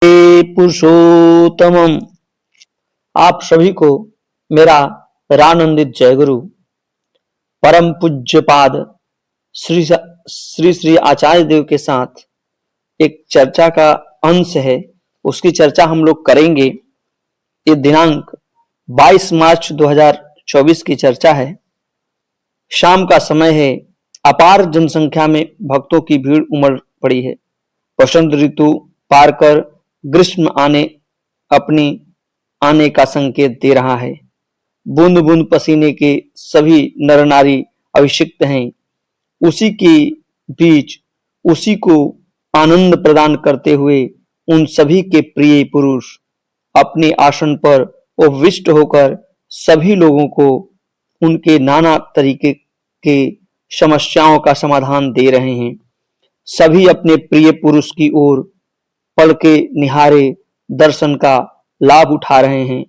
हे पुरुषोत्तमम। आप सभी को मेरा रानंदित जय गुरु। परम पूज्य पाद श्री श्री श्री आचार्य देव के साथ एक चर्चा का अंश है, उसकी चर्चा हम लोग करेंगे। ये दिनांक 22 मार्च 2024 की चर्चा है। शाम का समय है, अपार जनसंख्या में भक्तों की भीड़ उमड़ पड़ी है। वसंत ऋतु पार कर ग्रीष्म अपनी आने का संकेत दे रहा है। बूंद बूंद पसीने के सभी नर नारी अभिषिक्त हैं। उसी के बीच उसी को आनंद प्रदान करते हुए उन सभी के प्रिय पुरुष अपने आसन पर उपविष्ट होकर सभी लोगों को उनके नाना तरीके के समस्याओं का समाधान दे रहे हैं। सभी अपने प्रिय पुरुष की ओर पढ़ के निहारे दर्शन का लाभ उठा रहे हैं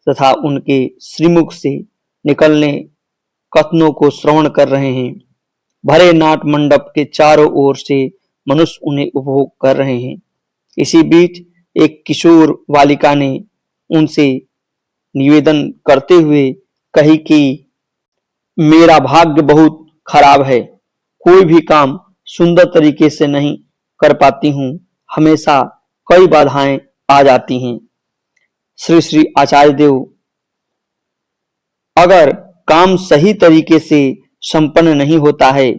तथा उनके श्रीमुख से निकलने कथनों को श्रवण कर रहे हैं। भरे नाट मंडप के चारों ओर से मनुष्य उन्हें उपभोग कर रहे हैं। इसी बीच एक किशोर बालिका ने उनसे निवेदन करते हुए कही कि मेरा भाग्य बहुत खराब है, कोई भी काम सुंदर तरीके से नहीं कर पाती हूँ, हमेशा कई बाधाएं आ जाती हैं। श्री श्री आचार्य देव, अगर काम सही तरीके से संपन्न नहीं होता है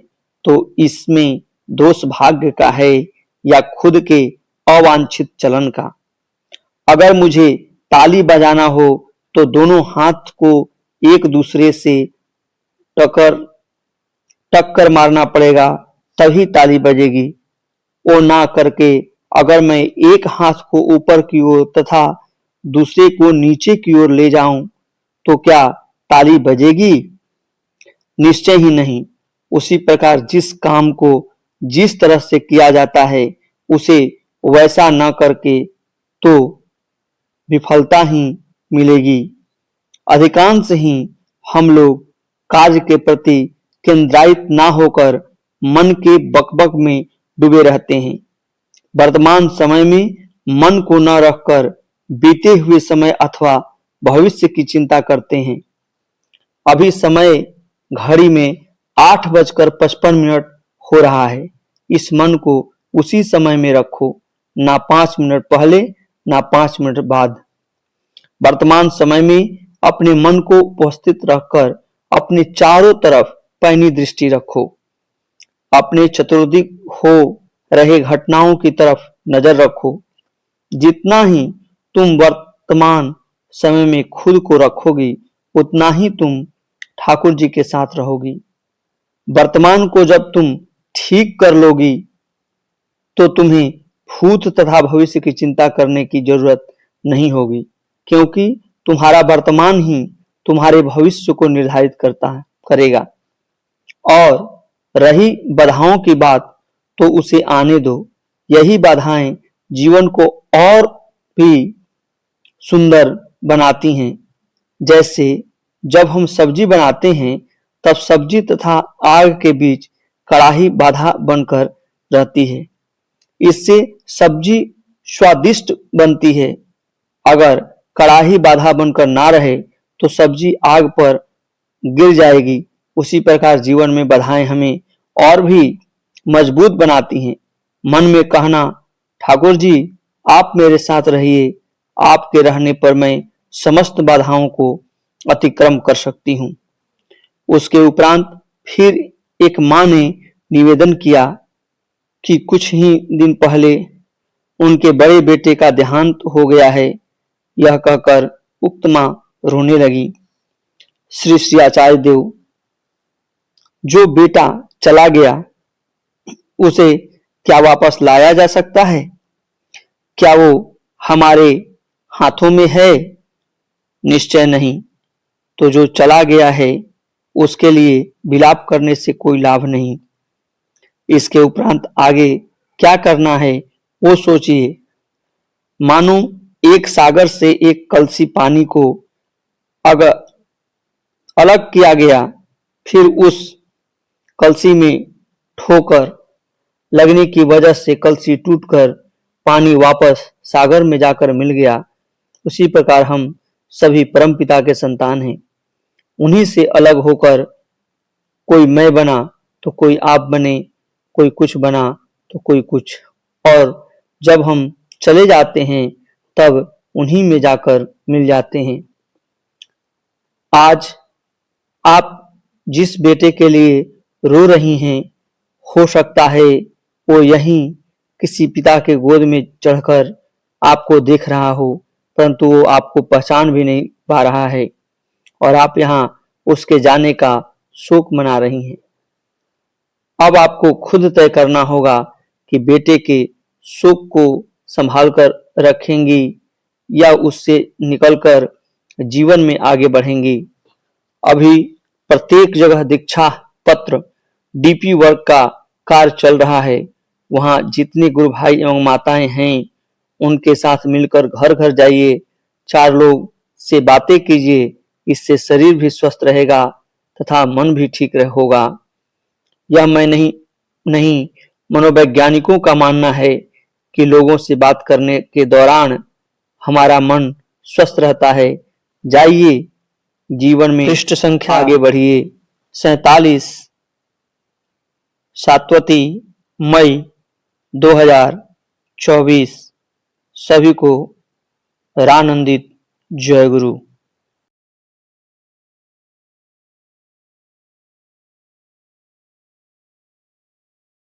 तो इसमें दोष भाग्य का है या खुद के अवांछित चलन का। अगर मुझे ताली बजाना हो तो दोनों हाथ को एक दूसरे से टक्कर मारना पड़ेगा, तभी ताली बजेगी। वो ना करके अगर मैं एक हाथ को ऊपर की ओर तथा दूसरे को नीचे की ओर ले जाऊं तो क्या ताली बजेगी? निश्चय ही नहीं। उसी प्रकार जिस काम को जिस तरह से किया जाता है उसे वैसा न करके तो विफलता ही मिलेगी। अधिकांश ही हम लोग कार्य के प्रति केंद्रित ना होकर मन के बकबक में डूबे रहते हैं। वर्तमान समय में मन को न रखकर बीते हुए समय अथवा भविष्य की चिंता करते हैं। अभी समय घड़ी में 8:55 हो रहा है। इस मन को उसी समय में रखो, ना 5 मिनट पहले ना 5 मिनट बाद। वर्तमान समय में अपने मन को उपस्थित रखकर अपने चारों तरफ पैनी दृष्टि रखो। अपने चतुर्दिक हो रहे घटनाओं की तरफ नजर रखो। जितना ही तुम वर्तमान समय में खुद को रखोगी उतना ही तुम ठाकुर जी के साथ रहोगी। वर्तमान को जब तुम ठीक कर लोगी तो तुम्हें भूत तथा भविष्य की चिंता करने की जरूरत नहीं होगी, क्योंकि तुम्हारा वर्तमान ही तुम्हारे भविष्य को निर्धारित करेगा। और रही बाधाओं की बात तो उसे आने दो। यही बाधाएं जीवन को और भी सुंदर बनाती हैं। जैसे जब हम सब्जी बनाते हैं तब सब्जी तथा आग के बीच कड़ाही बाधा बनकर रहती है। इससे सब्जी स्वादिष्ट बनती है। अगर कड़ाही बाधा बनकर ना रहे तो सब्जी आग पर गिर जाएगी। उसी प्रकार जीवन में बाधाएं हमें और भी मजबूत बनाती हैं। मन में कहना, ठाकुर जी आप मेरे साथ रहिए, आपके रहने पर मैं समस्त बाधाओं को अतिक्रम कर सकती हूँ। उसके उपरांत फिर एक माँ ने निवेदन किया कि कुछ ही दिन पहले उनके बड़े बेटे का देहांत हो गया है। यह कहकर उक्त माँ रोने लगी। श्री श्री आचार्य देव, जो बेटा चला गया उसे क्या वापस लाया जा सकता है? क्या वो हमारे हाथों में है? निश्चय नहीं। तो जो चला गया है उसके लिए विलाप करने से कोई लाभ नहीं। इसके उपरांत आगे क्या करना है वो सोचिए। मानो एक सागर से एक कलसी पानी को अगर अलग किया गया, फिर उस कलसी में ठोकर लगने की वजह से कलसी टूटकर पानी वापस सागर में जाकर मिल गया, उसी प्रकार हम सभी परमपिता के संतान हैं। उन्हीं से अलग होकर कोई मैं बना तो कोई आप बने, कोई कुछ बना तो कोई कुछ, और जब हम चले जाते हैं तब उन्हीं में जाकर मिल जाते हैं। आज आप जिस बेटे के लिए रो रही हैं, हो सकता है वो यहीं किसी पिता के गोद में चढ़कर आपको देख रहा हो, परंतु वो आपको पहचान भी नहीं पा रहा है और आप यहाँ उसके जाने का शोक मना रही हैं। अब आपको खुद तय करना होगा कि बेटे के शोक को संभाल कर रखेंगी या उससे निकलकर जीवन में आगे बढ़ेंगी। अभी प्रत्येक जगह दीक्षा पत्र डीपी वर्क का कार्य चल रहा है। वहां जितने गुरु भाई एवं माताएं हैं उनके साथ मिलकर घर घर जाइए, 4 लोग से बातें कीजिए। इससे शरीर भी स्वस्थ रहेगा तथा मन भी ठीक होगा। यह मैं नहीं मनोवैज्ञानिकों का मानना है कि लोगों से बात करने के दौरान हमारा मन स्वस्थ रहता है। जाइए, जीवन में पृष्ठ संख्या आगे बढ़िए। 47 सातवती मई 2024। सभी को रानंदित जय गुरु।